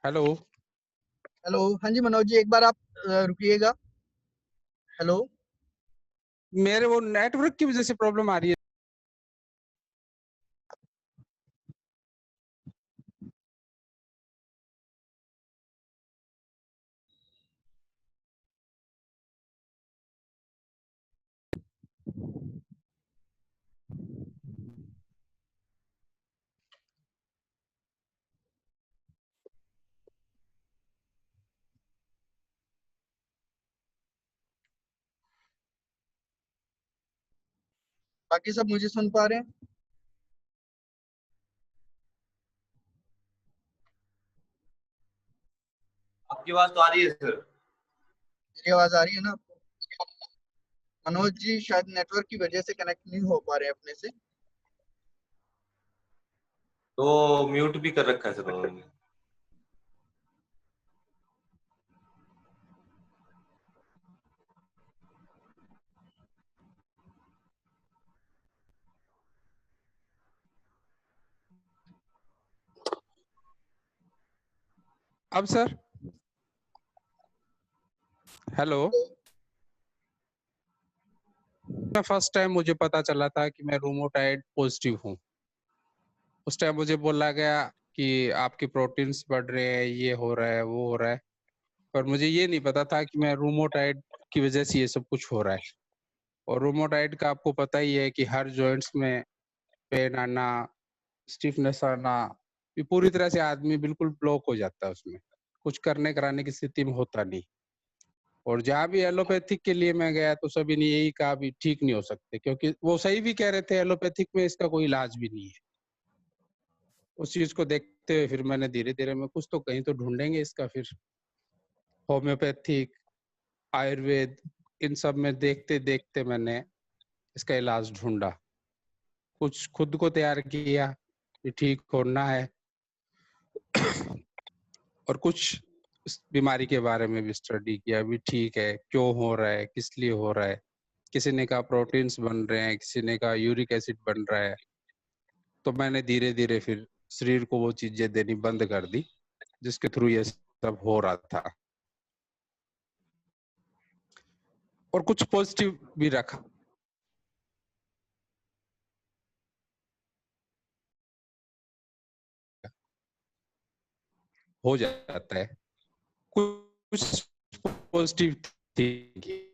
Hello. Hello. हाँ जी मनोज जी, एक बार आप रुकिएगा। हेलो। मेरे वो नेटवर्क की वजह से प्रॉब्लम आ रही है। बाकी सब मुझे सुन पा रहे हैं? आपकी आवाज तो आ रही है सर। मेरी आवाज आ रही है ना आपको? मनोज जी शायद नेटवर्क की वजह से कनेक्ट नहीं हो पा रहे हैं अपने से। तो म्यूट भी कर रखा है सर उन्होंने। अब सर, हेलो। फर्स्ट टाइम मुझे पता चला था कि मैं रूमोटाइड पॉजिटिव हूँ। उस टाइम मुझे बोला गया कि आपके प्रोटीन्स बढ़ रहे हैं, ये हो रहा है, वो हो रहा है, पर मुझे ये नहीं पता था कि मैं रूमोटाइड की वजह से ये सब कुछ हो रहा है। और रूमोटाइड का आपको पता ही है कि हर जॉइंट्स में पेन आना, स्टिफनेस आना, ये पूरी तरह से आदमी बिल्कुल ब्लॉक हो जाता है, उसमें कुछ करने कराने की स्थिति में होता नहीं। और जहाँ भी एलोपैथिक के लिए मैं गया तो सभी ने यही कहा भी ठीक नहीं हो सकते, क्योंकि वो सही भी कह रहे थे, एलोपैथिक में इसका कोई इलाज भी नहीं है। उस चीज को देखते हुए फिर मैंने धीरे धीरे मैं कुछ तो कहीं तो ढूंढेंगे इसका, फिर होम्योपैथिक, आयुर्वेद, इन सब में देखते देखते मैंने इसका इलाज ढूंढा। कुछ खुद को तैयार किया कि ठीक होना है, और कुछ इस बीमारी के बारे में भी स्टडी किया भी ठीक है, क्यों हो रहा है, किस लिए हो रहा है। किसी ने कहा प्रोटीन्स बन रहे हैं, किसी ने कहा यूरिक एसिड बन रहा है। तो मैंने धीरे धीरे फिर शरीर को वो चीजें देनी बंद कर दी जिसके थ्रू ये सब हो रहा था, और कुछ पॉजिटिव भी रखा। हो जाता है कुछ पॉजिटिव थी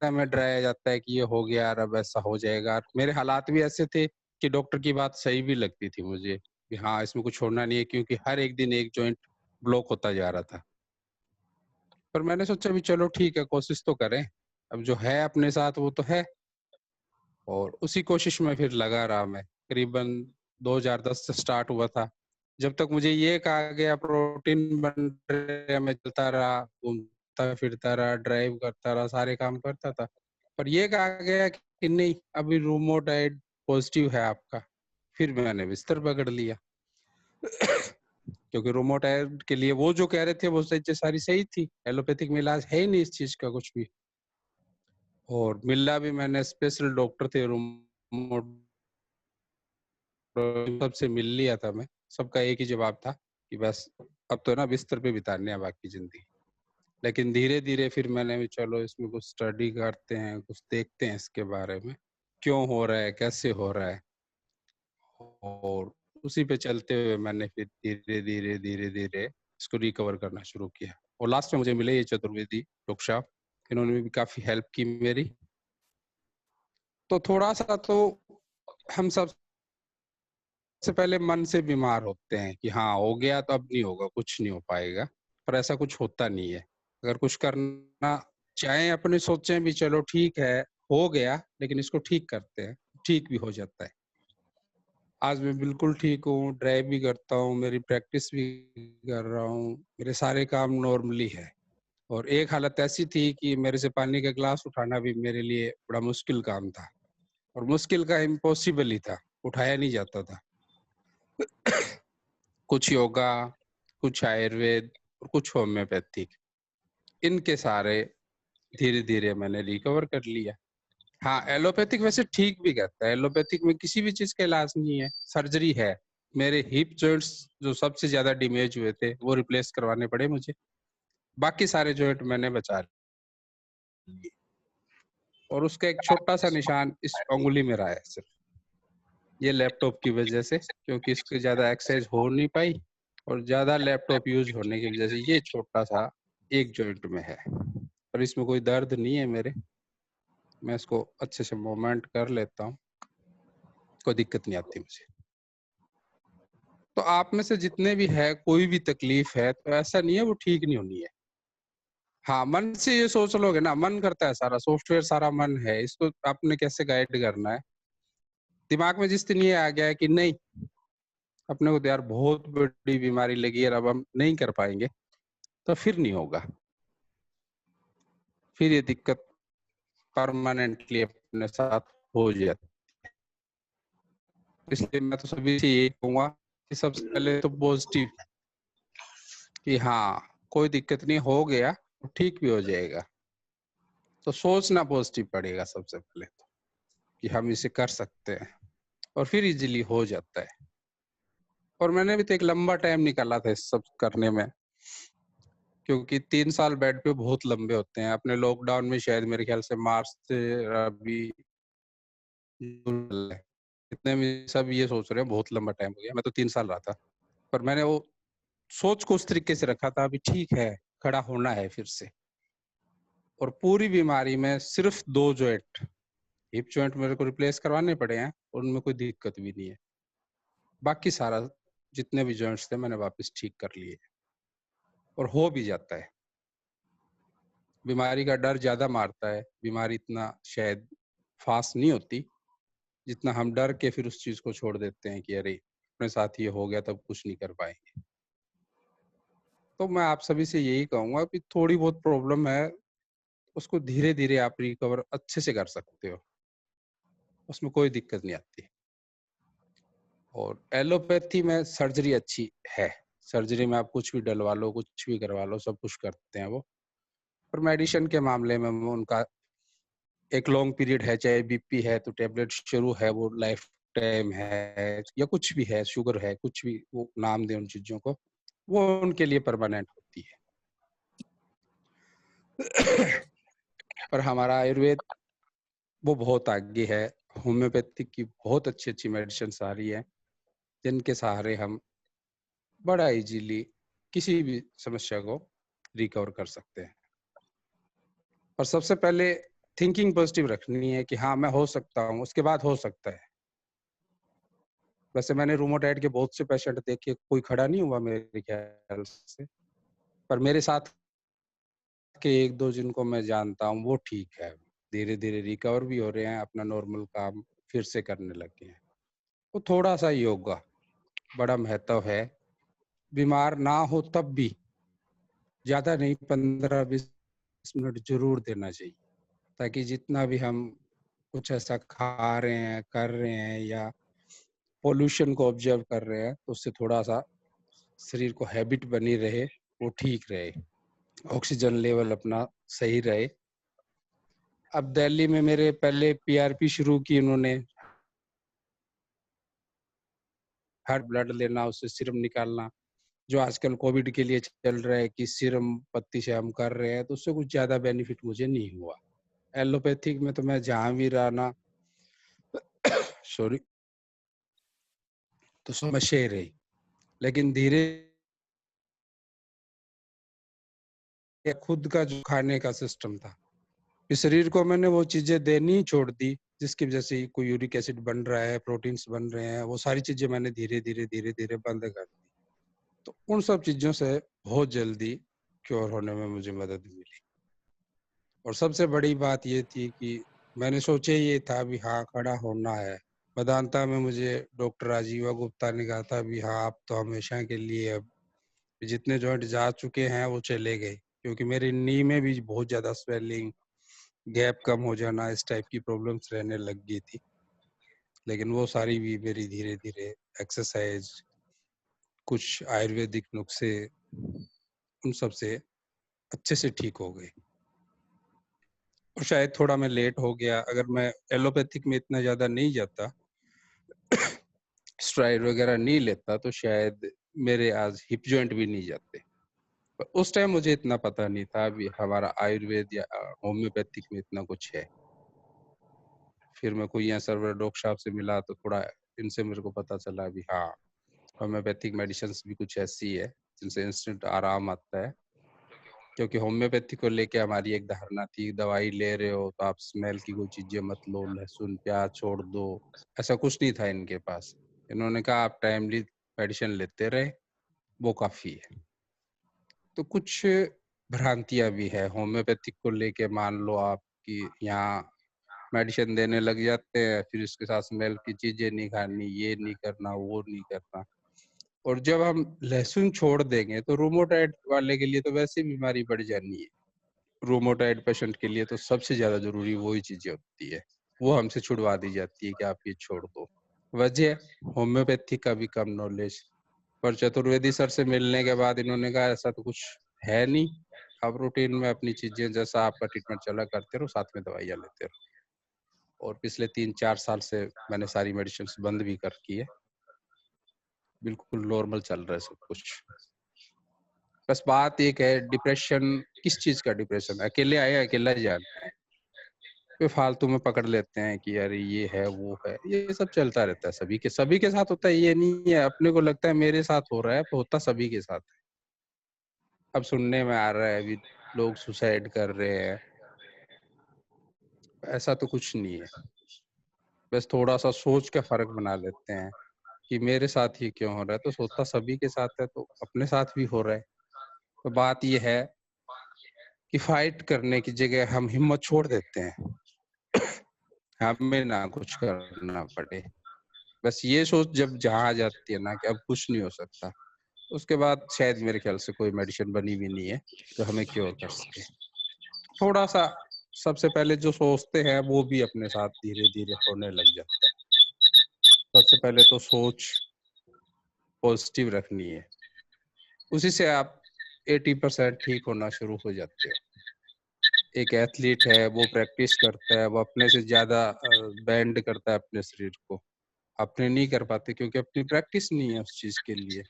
में डराया जाता है कि ये हो गया और अब ऐसा हो जाएगा। मेरे हालात भी ऐसे थे कि डॉक्टर की बात सही भी लगती थी मुझे कि हाँ इसमें कुछ होना नहीं है, क्योंकि हर एक दिन एक जॉइंट ब्लॉक होता जा रहा था। पर मैंने सोचा भी चलो ठीक है, कोशिश तो करें, अब जो है अपने साथ वो तो है। और उसी कोशिश में फिर लगा रहा मैं। करीबन 2010 से स्टार्ट हुआ था। जब तक मुझे ये कहा गया प्रोटीन बन रहे, मैं चलता रहा, घूमता फिरता रहा, ड्राइव करता रहा, सारे काम करता था। पर ये कहा गया कि नहीं, अभी रूमोटाइड पॉजिटिव है आपका। फिर मैंने बिस्तर पकड़ लिया क्योंकि रूमोटाइड के लिए वो जो कह रहे थे वो चीजें सारी सही थी। एलोपैथिक में इलाज है ही नहीं इस चीज का कुछ भी। और मिला भी मैंने, स्पेशल डॉक्टर थे सबसे मिल लिया था मैं। सबका एक ही जवाब था कि बस अब तो ना बिस्तर पे बिताने हैं बाकी जिंदगी। लेकिन धीरे धीरे फिर मैंने भी चलो इसमें कुछ स्टडी करते हैं, कुछ देखते हैं इसके बारे में, क्यों हो रहा है, कैसे हो रहा है। और उसी पे चलते हुए मैंने फिर धीरे धीरे धीरे धीरे इसको रिकवर करना शुरू किया। और लास्ट में मुझे मिले ये चतुर्वेदी डॉक्टर साहब, इन्होंने भी काफी हेल्प की मेरी। तो थोड़ा सा तो हम सब से पहले मन से बीमार होते हैं कि हाँ हो गया तो अब नहीं होगा, कुछ नहीं हो पाएगा। पर ऐसा कुछ होता नहीं है। अगर कुछ करना चाहें, अपने सोचें भी चलो ठीक है हो गया लेकिन इसको ठीक करते हैं, ठीक भी हो जाता है। आज मैं बिल्कुल ठीक हूँ, ड्राइव भी करता हूँ, मेरी प्रैक्टिस भी कर रहा हूँ, मेरे सारे काम नॉर्मली है। और एक हालत ऐसी थी कि मेरे से पानी का ग्लास उठाना भी मेरे लिए बड़ा मुश्किल काम था, और मुश्किल का इम्पॉसिबल ही था, उठाया नहीं जाता था। कुछ योगा, कुछ आयुर्वेद और कुछ होम्योपैथिक, इनके सारे धीरे धीरे मैंने रिकवर कर लिया। हाँ एलोपैथिक वैसे ठीक भी करता है, एलोपैथिक में किसी भी चीज का इलाज नहीं है, सर्जरी है। मेरे हिप जॉइंट्स जो सबसे ज्यादा डैमेज हुए थे वो रिप्लेस करवाने पड़े मुझे। बाकी सारे जॉइंट मैंने बचा लिए और उसका एक छोटा सा निशान इस अंगुली में रहा है सिर्फ, ये लैपटॉप की वजह से, क्योंकि इसकी ज्यादा एक्सरसाइज हो नहीं पाई और ज्यादा लैपटॉप यूज होने की वजह से ये छोटा सा एक जॉइंट में है। पर इसमें कोई दर्द नहीं है मेरे, मैं इसको अच्छे से मूवमेंट कर लेता हूँ, कोई दिक्कत नहीं आती मुझे। तो आप में से जितने भी है कोई भी तकलीफ है तो ऐसा नहीं है वो ठीक नहीं होनी है। हाँ, मन से ये सोच लोगे ना, मन करता है, सारा सॉफ्टवेयर सारा मन है, इसको आपने कैसे गाइड करना है। दिमाग में जिस दिन ये आ गया है कि नहीं अपने को तो यार बहुत बड़ी बीमारी लगी है, अब हम नहीं कर पाएंगे, तो फिर नहीं होगा, फिर ये दिक्कत परमानेंटली अपने साथ हो जाती है। इसलिए मैं तो सभी से यही कहूंगा कि सबसे पहले तो पॉजिटिव, कि हाँ कोई दिक्कत नहीं, हो गया तो ठीक भी हो जाएगा। तो सोचना पॉजिटिव पड़ेगा सबसे पहले तो, कि हम इसे कर सकते हैं, और फिर इजीली हो जाता है। और मैंने भी तो एक लंबा टाइम निकाला था इस सब करने में, क्योंकि 3 साल बेड पे बहुत लंबे होते हैं। अपने लॉकडाउन में शायद मेरे ख्याल से मार्च से अभी इतने में सब ये सोच रहे हैं बहुत लंबा टाइम हो गया, मैं तो 3 साल रहा था। पर मैंने वो सोच को उस तरीके से रखा था, अभी ठीक है, खड़ा होना है फिर से। और पूरी बीमारी में सिर्फ 2 जॉइंट, हिप जॉइंट मेरे को रिप्लेस करवाने पड़े हैं और उनमें कोई दिक्कत भी नहीं है। बाकी सारा जितने भी जॉइंट्स थे मैंने वापस ठीक कर लिए और हो भी जाता है। बीमारी का डर ज्यादा मारता है, बीमारी इतना शायद फास्ट नहीं होती जितना हम डर के फिर उस चीज को छोड़ देते हैं कि अरे अपने साथ ये हो गया तब कुछ नहीं कर पाएंगे। तो मैं आप सभी से यही कहूंगा कि थोड़ी बहुत प्रॉब्लम है, उसको धीरे धीरे आप रिकवर अच्छे से कर सकते हो, उसमें कोई दिक्कत नहीं आती। और एलोपैथी में सर्जरी अच्छी है, सर्जरी में आप कुछ भी डलवा लो, कुछ भी करवा लो, सब कुछ करते हैं वो। पर मेडिसिन के मामले में उनका एक लॉन्ग पीरियड है, चाहे बीपी है तो टेबलेट शुरू है वो लाइफ टाइम है, या कुछ भी है, शुगर है, कुछ भी वो नाम दे उन चीजों को, वो उनके लिए परमानेंट होती है। पर हमारा आयुर्वेद वो बहुत आगे है, होम्योपैथिक की बहुत अच्छी अच्छी मेडिसिन आ रही है, जिनके सहारे हम बड़ा इजीली किसी भी समस्या को रिकवर कर सकते हैं। और सबसे पहले थिंकिंग पॉजिटिव रखनी है कि हाँ मैं हो सकता हूँ, उसके बाद हो सकता है। वैसे मैंने रूमेटॉइड के बहुत से पेशेंट देखे, कोई खड़ा नहीं हुआ मेरे ख्याल से, पर मेरे साथ के 1-2 जिनको मैं जानता हूँ वो ठीक है, धीरे धीरे रिकवर भी हो रहे हैं, अपना नॉर्मल काम फिर से करने लगे हैं। तो थोड़ा सा योगा बड़ा महत्व है, बीमार ना हो तब भी ज्यादा नहीं 15-20 मिनट जरूर देना चाहिए, ताकि जितना भी हम कुछ ऐसा खा रहे हैं, कर रहे हैं, या पोल्यूशन को ऑब्जर्व कर रहे हैं, तो उससे थोड़ा सा शरीर को हैबिट बनी रहे, वो ठीक रहे, ऑक्सीजन लेवल अपना सही रहे। अब दिल्ली में मेरे पहले पीआरपी शुरू की उन्होंने, हर ब्लड लेना, उससे सीरम निकालना, जो आजकल कोविड के लिए चल रहा है कि सीरम पत्ती से हम कर रहे हैं, तो उससे कुछ ज्यादा बेनिफिट मुझे नहीं हुआ। एलोपैथिक में तो मैं जहां भी रहा ना सॉरी, तो समस्या ही रही, लेकिन धीरे खुद का जो खाने का सिस्टम था, इस शरीर को मैंने वो चीजें देनी ही छोड़ दी जिसकी वजह से कोई यूरिक एसिड बन रहा है, प्रोटीन्स बन रहे हैं, वो सारी चीजें मैंने धीरे धीरे बंद कर दी। तो उन सब चीजों से बहुत जल्दी क्योर होने में मुझे मदद मिली। और सबसे बड़ी बात ये थी कि मैंने सोचे ये था भी हाँ खड़ा होना है, वेदांता में मुझे डॉक्टर राजीवा गुप्ता ने कहा था भी हाँ आप तो हमेशा के लिए अब जितने जॉइंट जा चुके हैं वो चले गए, क्योंकि मेरी नी में भी बहुत ज्यादा स्वेलिंग, गैप कम हो जाना, इस टाइप की प्रॉब्लम्स रहने लग गई थी। लेकिन वो सारी भी मेरी धीरे धीरे एक्सरसाइज, कुछ आयुर्वेदिक नुस्खे, उन सब से अच्छे से ठीक हो गए। और शायद थोड़ा मैं लेट हो गया, अगर मैं एलोपैथिक में इतना ज्यादा नहीं जाता स्टेरॉइड वगैरह नहीं लेता तो शायद मेरे आज हिप जॉइंट भी नहीं जाते। पर उस टाइम मुझे इतना पता नहीं था अभी हमारा आयुर्वेद या होम्योपैथिक में इतना कुछ है। फिर मैं कोई यहाँ सर्वर डॉक्टर साहब से मिला तो थोड़ा इनसे मेरे को पता चला अभी हाँ होम्योपैथिक मेडिसिन भी कुछ ऐसी है जिनसे इंस्टेंट आराम आता है। क्योंकि होम्योपैथी को लेके हमारी एक धारणा थी दवाई ले रहे हो तो आप स्मेल की कोई चीजें मत लो, लहसुन प्याज छोड़ दो, ऐसा कुछ नहीं था इनके पास। इन्होंने कहा आप टाइमली मेडिसिन लेते रहे वो काफी है। तो कुछ भ्रांतियां भी है होम्योपैथिक को लेके। मान लो आपकी यहाँ मेडिसिन देने लग जाते हैं फिर उसके साथ स्मेल की चीजें नहीं खानी, ये नहीं करना, वो नहीं करना। और जब हम लहसुन छोड़ देंगे तो रूमेटॉइड वाले के लिए तो वैसे बीमारी बढ़ जानी है। रूमेटॉइड पेशेंट के लिए तो सबसे ज्यादा जरूरी वही चीजें होती है, वो हमसे छुड़वा दी जाती है कि आप ये छोड़ दो। वजह होम्योपैथी का भी कम नॉलेज। पर चतुर्वेदी सर से मिलने के बाद इन्होंने कहा ऐसा तो कुछ है नहीं, आप रूटीन में अपनी चीजें जैसा आपका ट्रीटमेंट चला करते रहो, साथ में दवाइयाँ लेते रहो। और पिछले 3-4 साल से मैंने सारी मेडिसिन बंद भी कर की है, बिल्कुल नॉर्मल चल रहा है सब कुछ। बस बात एक है डिप्रेशन, किस चीज का डिप्रेशन, अकेले आए अकेला जाना है। फिर फालतू में पकड़ लेते हैं कि अरे ये है वो है, ये सब चलता रहता है, सभी के साथ होता है, ये नहीं है अपने को लगता है मेरे साथ हो रहा है, होता सभी के साथ है। अब सुनने में आ रहा है अभी लोग सुसाइड कर रहे हैं, ऐसा तो कुछ नहीं है। बस थोड़ा सा सोच के फर्क बना लेते हैं कि मेरे साथ ही क्यों हो रहा है, तो होता सभी के साथ है तो अपने साथ भी हो रहा है। तो बात ये है कि फाइट करने की जगह हम हिम्मत छोड़ देते हैं, हमें ना कुछ करना पड़े। बस ये सोच जब जहाँ आ जाती है ना कि अब कुछ नहीं हो सकता, उसके बाद शायद मेरे ख्याल से कोई मेडिसिन बनी भी नहीं है जो हमें क्योर कर सके। थोड़ा सा सबसे पहले जो सोचते हैं वो भी अपने साथ धीरे धीरे होने लग जाता है। सबसे पहले तो सोच पॉजिटिव रखनी है, उसी से आप 80% ठीक होना शुरू हो जाते हो। एक एथलीट है वो प्रैक्टिस करता है, वो अपने से ज्यादा बेंड करता है अपने शरीर को, अपने नहीं कर पाते क्योंकि अपनी प्रैक्टिस नहीं है उस चीज के लिए।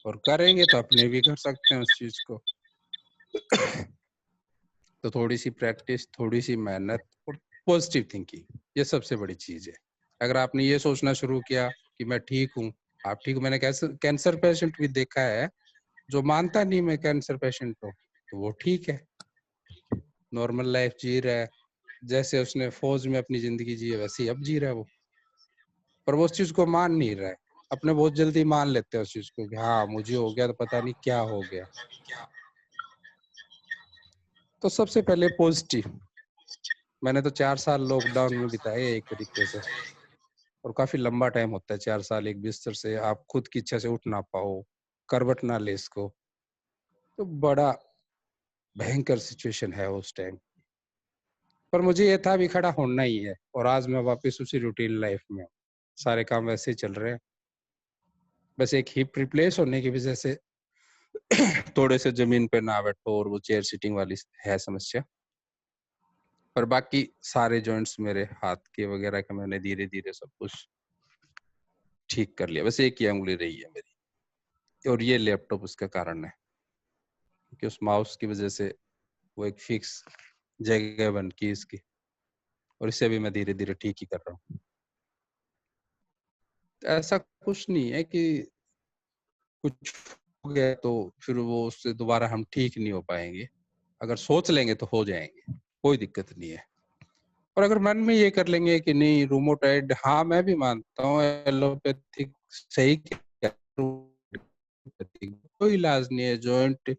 और करेंगे तो अपने भी कर सकते हैं उस चीज को। तो थोड़ी सी प्रैक्टिस, थोड़ी सी मेहनत और पॉजिटिव थिंकिंग, ये सबसे बड़ी चीज है। अगर आपने ये सोचना शुरू किया कि मैं ठीक हूँ, आप ठीक हूँ। मैंने कैंसर पेशेंट भी देखा है जो मानता नहीं मैं कैंसर पेशेंट हूँ, तो वो ठीक है, नॉर्मल लाइफ जी रहा है, जैसे उसने फौज में अपनी जिंदगी जी है वैसे ही अब जी रहा है वो। पर वो उस चीज को मान नहीं रहा है, अपने बहुत जल्दी मान लेते हैं उस चीज को कि हाँ मुझे हो गया तो पता नहीं क्या हो गया। तो सबसे पहले पॉजिटिव। मैंने तो 4 साल लॉकडाउन में बिताए एक तरीके से, और काफी लंबा टाइम होता है 4 साल एक बिस्तर से आप खुद की इच्छा से उठ ना पाओ, करवट ना ले इसको, तो बड़ा भयंकर सिचुएशन है उस टाइम। पर मुझे ये था अभी खड़ा होना ही है, और आज मैं वापस उसी रूटीन लाइफ में हूँ, सारे काम वैसे ही चल रहे हैं। बस एक हिप रिप्लेस होने की वजह से थोड़े से जमीन पे ना बैठो और वो चेयर सिटिंग वाली है समस्या। पर बाकी सारे जॉइंट्स मेरे हाथ के वगैरह का मैंने धीरे धीरे सब कुछ ठीक कर लिया। बस एक ही उंगली रही है मेरी, और ये लैपटॉप उसका कारण है कि उस माउस की वजह से वो एक फिक्स जगह बन की इसकी, और इसे भी मैं धीरे धीरे ठीक ही कर रहा हूँ। ऐसा कुछ नहीं है कि कुछ हो गया तो फिर वो उससे दोबारा हम ठीक नहीं हो पाएंगे। अगर सोच लेंगे तो हो जाएंगे, कोई दिक्कत नहीं है। और अगर मन में ये कर लेंगे कि नहीं रूमेटॉइड, हाँ मैं भी मानता हूँ एलोपैथिक सही क्या, कोई इलाज नहीं है। जॉइंट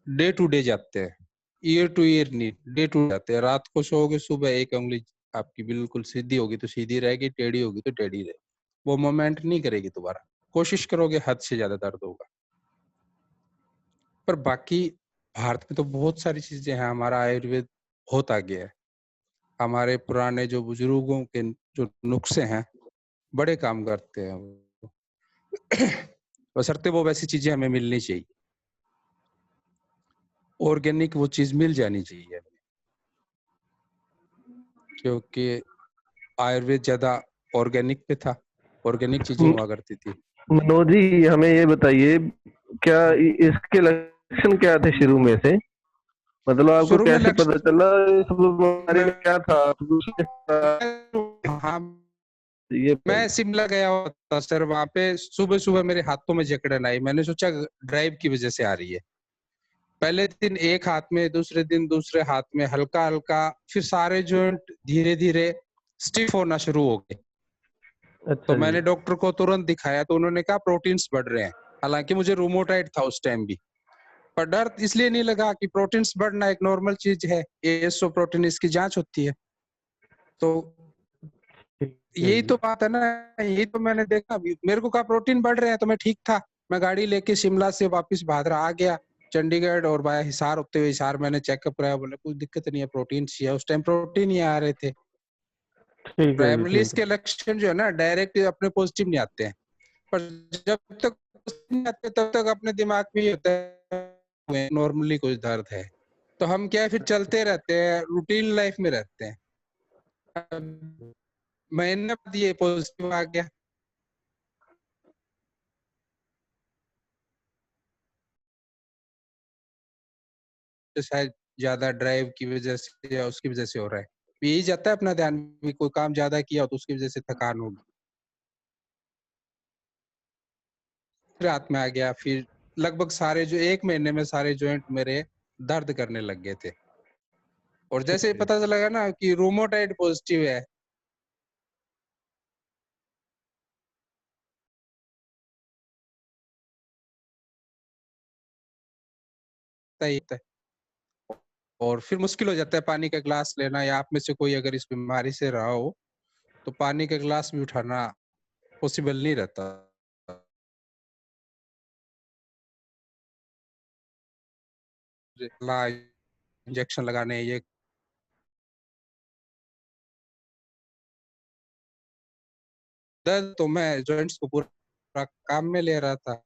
डे टू डे जाते हैं, ईयर टू ईयर नहीं, डे टू जाते हैं। रात को सोओगे सुबह एक उंगली आपकी बिल्कुल सीधी होगी तो सीधी रहेगी, टेढ़ी होगी तो टेढ़ी रहेगी, वो मोमेंट नहीं करेगी दोबारा। कोशिश करोगे हद से ज्यादा दर्द होगा। पर बाकी भारत में तो बहुत सारी चीजें हैं, हमारा आयुर्वेद बहुत आगे है। हमारे पुराने जो बुजुर्गों के जो नुस्खे हैं बड़े काम करते हैं वो। बशर्ते वो वैसी चीजें हमें मिलनी चाहिए, ऑर्गेनिक वो चीज मिल जानी चाहिए, क्योंकि आयुर्वेद ज्यादा ऑर्गेनिक पे था ऑर्गेनिक चीजें हुआ करती थी। मनोज जी हमें ये बताइए, क्या इसके लक्षण क्या थे शुरू में से? मतलब आपको शुरू में कैसे पता चला इस बीमारी में क्या था? हाँ, ये मैं शिमला गया हुआ था सर, वहां पे सुबह सुबह मेरे हाथों में जकड़न आई। मैंने सोचा ड्राइव की वजह से आ रही है। पहले दिन एक हाथ में, दूसरे दिन दूसरे हाथ में, हल्का हल्का, फिर सारे जॉइंट धीरे धीरे स्टिफ होना शुरू हो गए। अच्छा तो जी। मैंने डॉक्टर को तुरंत दिखाया, तो उन्होंने कहा प्रोटीन्स बढ़ रहे हैं। हालांकि मुझे रूमोटाइड था उस टाइम भी, पर डर इसलिए नहीं लगा कि प्रोटीन्स बढ़ना एक नॉर्मल चीज है, एएसओ प्रोटीन इसकी जांच होती है। तो यही तो बात है ना, यही तो मैंने देखा। मेरे को कहा प्रोटीन बढ़ रहे हैं, तो मैं ठीक था। मैं गाड़ी लेके शिमला से वापस भादरा आ गया, चंडीगढ़ और वाया हिसार होते हुए हिसार मैंने चेकअप कराया। बोले कोई दिक्कत नहीं है, प्रोटीन चाहिए। उस टाइम प्रोटीन ही आ रहे थे। ठीक है जी, प्राइमरली ठीक इसके है। लक्षण जो है ना, डायरेक्ट अपने पॉजिटिव नहीं आते हैं, पर जब तक नहीं आते तब तक अपने दिमाग में ही होता है नॉर्मली कुछ दर्द है। तो हम क्या है, फिर चलते रहते हैं, रूटीन लाइफ में रहते हैं। महीने बाद ये पॉजिटिव आ गया। तो शायद ज्यादा ड्राइव की वजह से या उसकी वजह से हो रहा है। यही जाता है अपना ध्यान भी, कोई काम ज्यादा किया हो तो उसकी वजह से थकान होगी। रात में आ गया, फिर लगभग सारे जो 1 महीने में सारे जॉइंट मेरे दर्द करने लग गए थे। और जैसे ही पता चला ना कि रूमोटाइड पॉजिटिव है, सही है। और फिर मुश्किल हो जाता है पानी का ग्लास लेना, या आप में से कोई अगर इस बीमारी से रहा हो तो पानी का ग्लास भी उठाना पॉसिबल नहीं रहता। इंजेक्शन लगाने, ये दर्द तो मैं जॉइंट्स को पूरा काम में ले रहा था।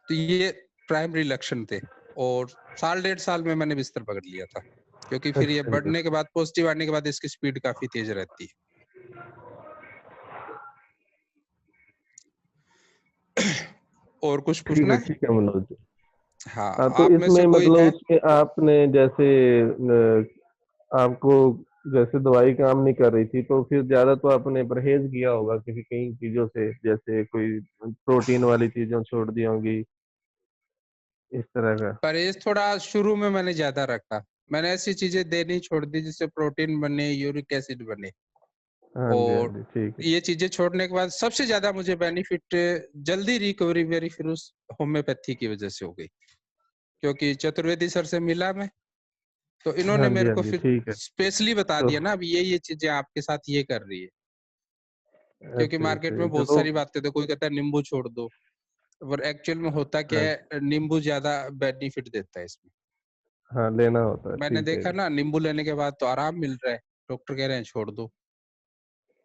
तो ये प्राइमरी लक्षण थे, और 1.5 साल में मैंने बिस्तर पकड़ लिया था, क्योंकि फिर ये अच्छा जी। बढ़ने के बाद, पॉजिटिव आने के बाद इसकी स्पीड काफी तेज रहती है। और कुछ पूछना है? ठीक है मनोज जी। हाँ, हाँ तो आप में से इसमें कोई मतलब है? इसमें आपने जैसे आपको जैसे दवाई काम नहीं कर रही थी, तो फिर ज्यादा तो आपने परहेज किया होगा किसी कई चीजों से, जैसे कोई प्रोटीन वाली चीजें छोड़ दी होंगी, इस तरह का। परहेज थोड़ा शुरू में मैंने ज्यादा रखा। मैंने ऐसी चीजें देनी छोड़ दी जिससे प्रोटीन बने, यूरिक एसिड बने। हाँ जी, हाँ और जी, ठीक है। ये चीजें छोड़ने के बाद सबसे ज्यादा मुझे बेनिफिट, जल्दी रिकवरी मेरी फिर उस होम्योपैथी की वजह से हो गई, क्योंकि चतुर्वेदी सर से मिला मैं, तो इन्होंने हाँ जी, मेरे हाँ को जी, फिर ठीक है। स्पेशली बता तो दिया ना, अब ये चीजें आपके साथ ये कर रही है। क्योंकि अच्छा मार्केट अच्छा में अच्छा, बहुत सारी बातें, तो कोई कहता है नींबू छोड़ दो, पर एक्चुअल में होता क्या है, नींबू ज्यादा बेनिफिट देता है इसमें। हाँ लेना होता है, मैंने ठीक है देखा जी। ना, नींबू लेने के बाद तो आराम मिल रहा है, डॉक्टर कह रहे हैं छोड़ दो,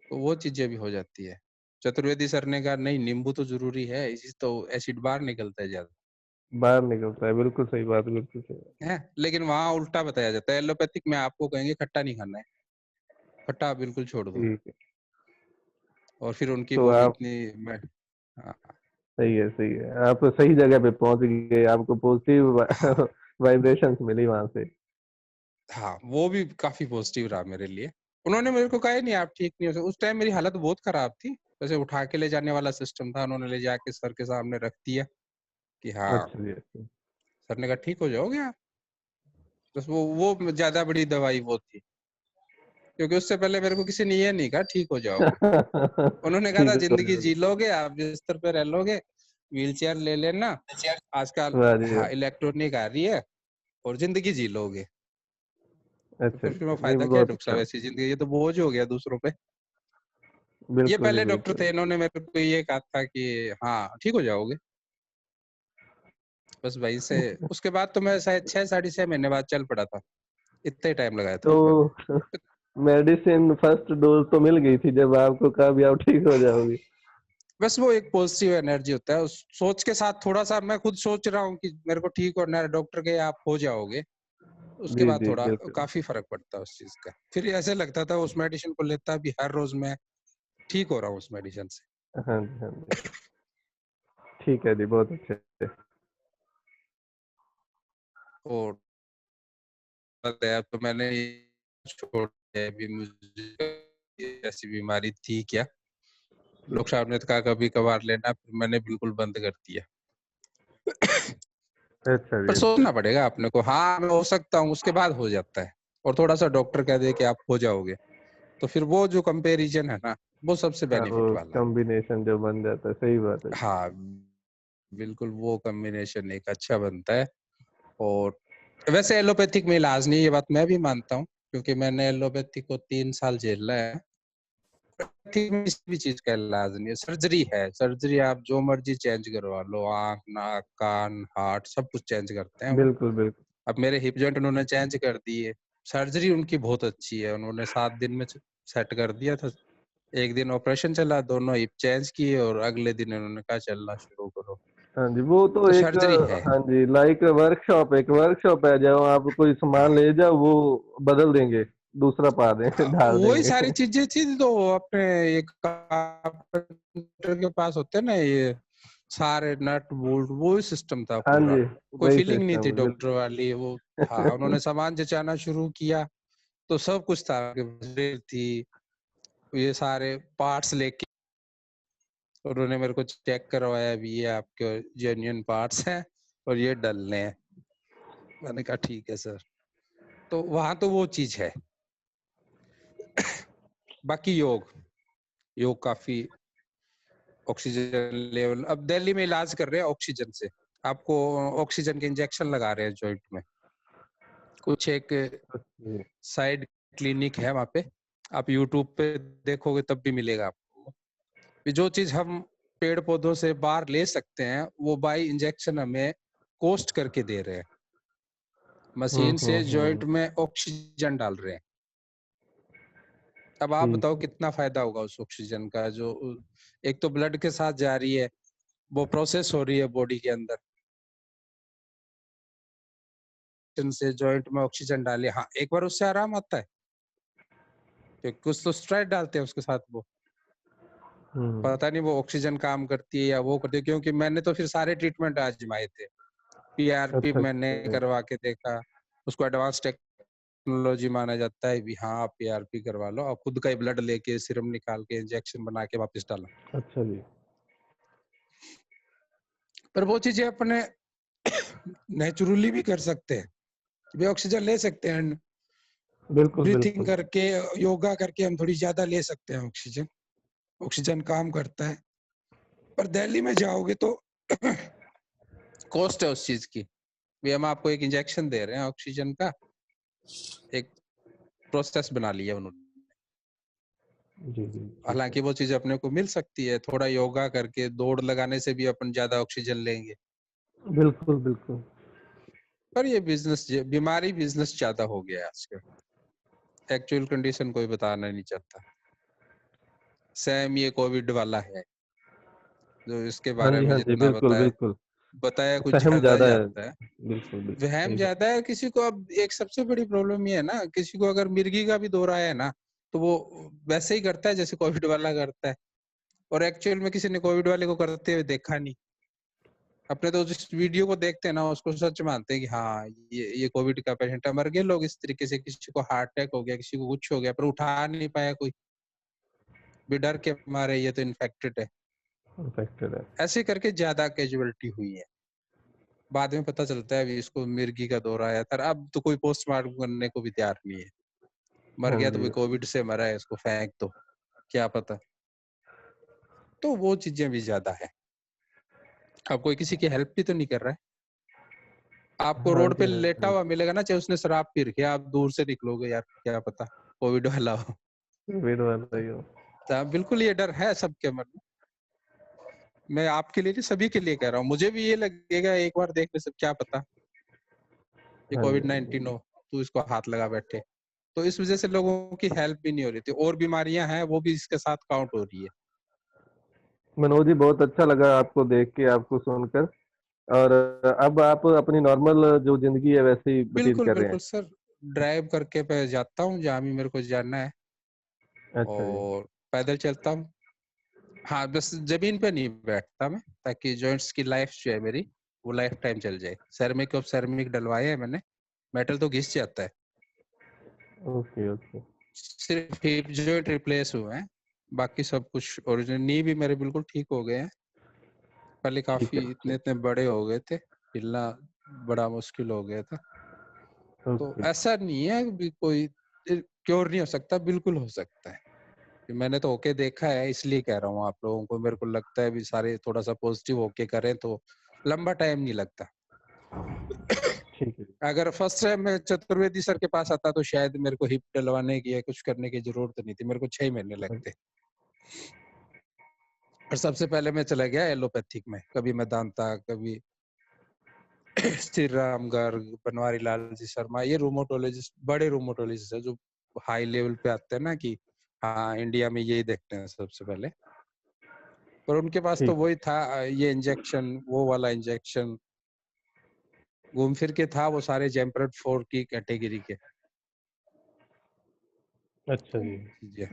तो वो चीजें भी हो जाती है। चतुर्वेदी सर ने कहा नहीं, नींबू तो जरूरी है, इसी तो एसिड बाहर निकलता है ज्यादा, बाहर निकलता है, बिल्कुल सही बात, बिल्कुल सही बात। है। लेकिन वहां उल्टा बताया जाता है, एलोपैथिक में आपको कहेंगे खट्टा नहीं खाना है, खट्टा बिल्कुल छोड़ दो। ठीक है। और फिर उनकी तो वो आप इतनी हाँ, सही है, सही है, आप सही जगह पे पहुंच गए, आपको पॉजिटिव हाँ, वाइब्रेशंस मिली वहां से। हाँ, वो भी काफी पॉजिटिव रहा मेरे लिए। उन्होंने मेरे को कहा ही नहीं आप ठीक नहीं हो सकते। उस टाइम मेरी हालत बहुत खराब थी, जैसे उठा के ले जाने वाला सिस्टम था। उन्होंने ले जाके सर के सामने रख दिया कि हाँ। अच्छा जी, अच्छा। सर ने कहा ठीक हो जाओगे आप। बस वो ज्यादा बड़ी दवाई वो थी, क्योंकि उससे पहले मेरे को किसी ने ये नहीं कहा ठीक हो जाओगे। उन्होंने कहा था ठीक है, जिंदगी जी लोगे, आप बिस्तर पे रह लोगे, व्हील चेयर ले लेना आजकल, वाह जी हाँ वाह। इलेक्ट्रॉनिक आ रही है, और जिंदगी जी लोगे। तो अच्छा फिर मैं अच्छा, नहीं फायदा क्या है बहुत डॉक्टर साहब, अच्छा। ऐसी जिंदगी, ये तो बोझ हो गया दूसरों पे। ये बिल्कुल जी, पहले डॉक्टर बिल्कुल। थे, इन्होंने मेरे को ये कहा था कि हाँ ठीक हो जाओगे। बस भाई से उसके बाद तो मैं शायद 6 साढ़े 6 महीने बाद चल पड़ा था, इतना ही टाइम लगाया था तो उसमें। मेडिसिन फर्स्ट डोज तो मिल गई थी जब आपको कहा भी आप ठीक हो जाओगे? बस वो एक पॉजिटिव एनर्जी होता है, उस सोच के साथ थोड़ा सा मैं खुद सोच रहा हूँ कि मेरे को ठीक होना है, डॉक्टर के आप हो जाओगे, उसके जी बाद जी थोड़ा बिल्कुल। काफी फर्क पड़ता है उस चीज का। फिर ऐसे लगता था उस मेडिसिन को लेता भी हर रोज मैं ठीक हो रहा हूँ उस मेडिसिन से। हाँ जी हाँ जी, ठीक है जी, बहुत अच्छे। और अब तो मैंने छोड़ दिया, अभी मुझे ऐसी बीमारी थी क्या, लोग साहब ने तो कहा कभी कभार लेना, फिर मैंने बिल्कुल बंद कर दिया। अच्छा पर जी। सोचना पड़ेगा अपने को, हाँ मैं हो सकता हूँ, उसके बाद हो जाता है। और थोड़ा सा डॉक्टर कह दे कि आप हो जाओगे, तो फिर वो जो कंपैरिजन है ना, वो सबसे हाँ, वो बेनिफिट वाला है। कॉम्बिनेशन जो बन जाता है, सही बात है। हाँ बिल्कुल, वो कॉम्बिनेशन एक अच्छा बनता है। और वैसे एलोपैथिक में इलाज नहीं, ये बात मैं भी मानता हूँ, क्योंकि मैंने एलोपैथी को 3 साल झेला है। एलोपैथिक में किसी भी चीज का इलाज नहीं है, सर्जरी है। सर्जरी आप जो मर्जी चेंज करवा लो, आंख, नाक, कान, हार्ट, सब कुछ चेंज करते हैं वो। बिल्कुल बिल्कुल। अब मेरे हिप जॉइंट उन्होंने चेंज कर दिए, सर्जरी उनकी बहुत अच्छी है, उन्होंने 7 दिन में सेट कर दिया था। 1 दिन ऑपरेशन चला, दोनों हिप चेंज किए और अगले दिन उन्होंने कहा चलना शुरू करो। हाँ जी, वो तो तो एक, सर्जरी है। हाँ जी, लाइक वर्कशॉप, एक वर्कशॉप है, जब आप कोई सामान ले जाओ वो बदल देंगे, दूसरा पा देंगे, डाल वही देंगे। सारी चीजें थी, तो अपने एक कारपेंटर के पास होते हैं ना ये सारे नट बोल्ट, वो सिस्टम था हाँ पूरा। जी, कोई वही फीलिंग नहीं थी सिस्टम डॉक्टर वाली वो। हाँ उन्होंने सामान जचाना शुरू किया तो सब कुछ था, रेल थी, ये सारे पार्ट्स लेके उन्होंने मेरे को चेक करवाया, भी ये आपके जेन्युइन पार्ट्स हैं और ये डलने हैं। मैंने कहा ठीक है सर। तो वहां तो वो चीज है। बाकी योग काफी ऑक्सीजन लेवल, अब दिल्ली में इलाज कर रहे हैं ऑक्सीजन से, आपको ऑक्सीजन के इंजेक्शन लगा रहे हैं जॉइंट में। कुछ एक जी साइड क्लिनिक है वहां पे, आप यूट्यूब पे देखोगे तब भी मिलेगा आपको। जो चीज हम पेड़ पौधों से बाहर ले सकते हैं, वो बाई इंजेक्शन हमें कोस्ट करके दे रहे हैं, मशीन से जॉइंट में ऑक्सीजन डाल रहे हैं। अब आप ठीक बताओ है। कितना फायदा होगा उस ऑक्सीजन का, जो एक तो ब्लड के साथ जा रही है, वो प्रोसेस हो रही है बॉडी के अंदर से जॉइंट में ऑक्सीजन डाले। हाँ एक बार उससे आराम आता है, क्योंकि कुछ तो स्ट्राइड डालते हैं उसके साथ, वो पता नहीं वो ऑक्सीजन काम करती है या वो करती है, क्योंकि मैंने तो फिर सारे ट्रीटमेंट आजमाए थे। पीआरपी अच्छा मैंने अच्छा। करवा के देखा, उसको एडवांस टेक्नोलॉजी माना जाता है भी, हाँ आप पीआरपी करवा लो, और खुद का ही ब्लड लेके सीरम निकाल के इंजेक्शन बना के वापस डाला। अच्छा जी। पर वो चीजें अपने नेचुरली भी कर सकते हैं, भी ऑक्सीजन ले सकते हैं, बिल्कुल ब्रीथिंग बिल्कुल। करके, योगा करके हम थोड़ी ज्यादा ले सकते हैं ऑक्सीजन। ऑक्सीजन काम करता है। पर दिल्ली में जाओगे तो कॉस्ट है उस चीज की, भी हम आपको एक इंजेक्शन दे रहे हैं ऑक्सीजन का, एक प्रोसेस बना लिया उन्होंने। जी जी ठीक है। हालांकि वो चीज अपने को मिल सकती है, थोड़ा योगा करके दौड़ लगाने से भी अपन ज्यादा ऑक्सीजन लेंगे। बिल्कुल बिल्कुल। पर ये बिजनेस, बीमारी बिजनेस ज्यादा हो गया है आजकल, एक्चुअल कंडीशन कोई बताना नहीं चाहता। सेम ये कोविड वाला है, जो इसके बारे में हाँ जी, जितना बिल्कुल बिल्कुल। बताया कुछ सहम ज्यादा ज्यादा है। जाता है। बिल्कुल बिल्कुल वहम सही बात। ज्यादा है किसी को। अब एक सबसे बड़ी प्रॉब्लम ये है ना, किसी को अगर मिर्गी का भी दौरा है ना, तो वो वैसे ही करता है जैसे कोविड वाला करता है, और एक्चुअल में किसी ने कोविड वाले को करते हुए देखा नहीं। अपने तो जिस वीडियो को देखते हैं ना, उसको सच मानते हैं कि हाँ ये कोविड का पेशेंट है। मर गए लोग इस तरीके से, किसी को हार्ट अटैक हो गया, किसी को कुछ हो गया, पर उठा नहीं पाया कोई, भी डर के मारे ये तो इन्फेक्टेड है। इन्फेक्टेड है। ऐसे करके ज्यादा कैजुअलिटी हुई है। बाद में पता चलता है अभी इसको मिर्गी का दौरा आया था, अब तो कोई पोस्टमार्टम करने को भी तैयार नहीं है। मर हाँ गया तो जी। भाई कोविड से मरा है, इसको फेंक दो, क्या पता। तो वो चीजें भी ज्यादा है। अब कोई किसी की हेल्प भी तो नहीं कर रहा है। आपको हाँ रोड पे जी हाँ लेटा जी। हुआ मिलेगा ना, चाहे उसने शराब पी रखी है, आप दूर से निकलोगे, यार क्या पता कोविड वाला हो। कोविड वाला ही हो। तो बिल्कुल ये डर है सबके मन में। मैं आपके लिए नहीं, सभी के लिए कह रहा हूँ, मुझे भी ये लगेगा एक बार देखने से, क्या पता ये हाँ जी कोविड हाँ 19 जी। हो, तो इसको हाथ लगा बैठे। तो इस वजह से लोगों की हेल्प भी नहीं हो रही थी, और बीमारियां हैं वो भी इसके साथ काउंट हो रही है। मनोज जी, बहुत अच्छा लगा आपको देख के, आपको सुनकर। और अब आप अपनी नॉर्मल जो जिंदगी है वैसे ही व्यतीत बिल्कुल कर रहे हैं। बिल्कुल सर, ड्राइव करके मैं जाता हूँ जहाँ भी मेरे को जाना है अच्छा जी। और पैदल चलता हूँ। हाँ, बस जमीन पे नहीं बैठता मैं, ताकि जॉइंट्स की लाइफ जो है मेरी वो लाइफ टाइम चल जाए। सेरेमिक और सेरेमिक डलवाए हैं मैंने, मेटल तो घिस जाता है, ओके ओके। सिर्फ हिप जॉइंट रिप्लेस हुए हैं, बाकी सब कुछ ओरिजिनल। नी भी मेरे बिल्कुल ठीक हो गए हैं, पहले ठीक काफी है। इतने इतने बड़े हो गए थे, हिलना बड़ा मुश्किल हो गया था। तो ओके। ऐसा नहीं है भी कोई क्योर नहीं हो सकता, बिल्कुल हो सकता है। मैंने तो होके देखा है, इसलिए कह रहा हूँ आप लोगों को। मेरे को लगता है भी सारे थोड़ा सा पॉजिटिव होके करें तो लंबा टाइम नहीं लगता। ठीक है। अगर फर्स्ट टाइम मैं चतुर्वेदी सर के पास आता तो शायद मेरे को हिप डलवाने की या कुछ करने की जरूरत नहीं थी, मेरे को 6 महीने लगते। और सबसे पहले मैं चला गया एलोपैथिक में, कभी मेदांता, कभी श्री राम गर्ग, बनवारी लाल जी शर्मा, ये रूमोटोलॉजिस्ट, बड़े रूमोटोलॉजिस्ट है जो हाई लेवल पे आते हैं ना, कि हाँ इंडिया में यही देखते हैं सबसे पहले। पर उनके पास तो ठीक वही था, ये इंजेक्शन, वो वाला इंजेक्शन, घूम फिर के था वो सारे जेम्परेट 4 की कैटेगरी के। है। अच्छा जी। जी।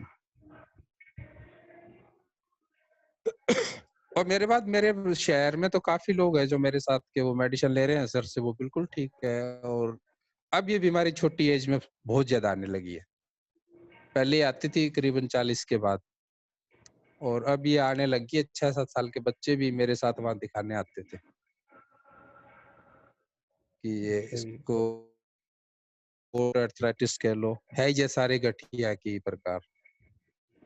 और मेरे बाद मेरे शहर में तो काफी लोग हैं जो मेरे साथ के वो मेडिसिन ले रहे हैं सर से, वो बिल्कुल ठीक है। और अब ये बीमारी छोटी एज में बहुत ज्यादा आने लगी है, पहले आती थी करीबन 40 के बाद, और अब ये आने लगी है। 6-7 साल के बच्चे भी मेरे साथ वहां दिखाने आते थे कि ये अच्छा जी। इसको आर्थराइटिस कह लो, है ये सारे गठिया की प्रकार।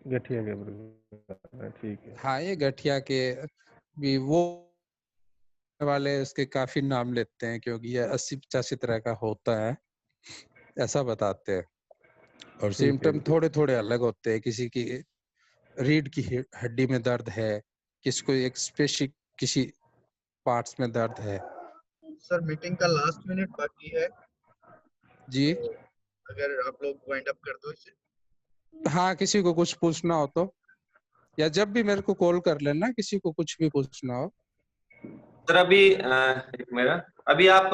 गठिया के प्रकार, ठीक है। हाँ, ये गठिया के भी वो वाले उसके काफी नाम लेते हैं, क्योंकि ये 80-85 तरह का होता है, ऐसा बताते हैं। और ठीक है सिम्टम जी। थोड़े थोड़े अलग होते हैं, किसी की रीढ़ की हड्डी में दर्द है, किसी को एक स्पेसिफिक किसी पार्ट्स में दर्द है। सर मीटिंग का लास्ट मिनट बाकी है, जी तो अगर आप लोग वाइंड अप कर दो इसे। हाँ, किसी को कुछ पूछना हो तो, या जब भी मेरे को कॉल कर लेना, किसी को कुछ भी पूछना हो। सर अभी एक मेरा, अभी आप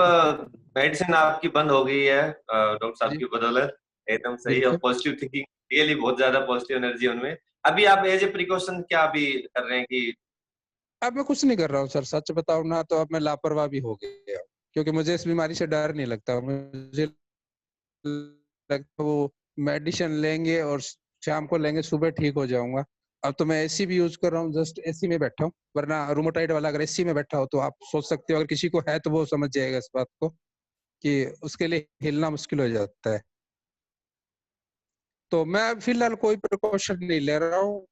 मेडिसिन आपकी बंद हो गई है डॉक्टर साहब जी की बदौलत, एकदम सही। और बिल्कुल। पॉजिटिव थिंकिंग, रियली बहुत ज्यादा पॉजिटिव एनर्जी उनमें। अभी आप एज ए प्रिकॉशन क्या अभी कर रहे हैं कि अब मैं कुछ नहीं कर रहा हूँ सर, सच बताऊं ना तो अब मैं लापरवाह भी हो गया हूँ, क्योंकि मुझे इस बीमारी से डर नहीं लगता। मुझे लगता वो मेडिसिन लेंगे और शाम को लेंगे, सुबह ठीक हो जाऊंगा। अब तो मैं एसी भी यूज कर रहा हूँ, जस्ट एसी में बैठा हूँ। वरना रूमेटॉइड वाला अगर एसी में बैठा हो तो आप सोच सकते हो, अगर किसी को है तो वो समझ जाएगा इस बात को, कि उसके लिए हिलना मुश्किल हो जाता है। तो मैं फिलहाल कोई प्रिकॉशन नहीं ले रहा हूँ,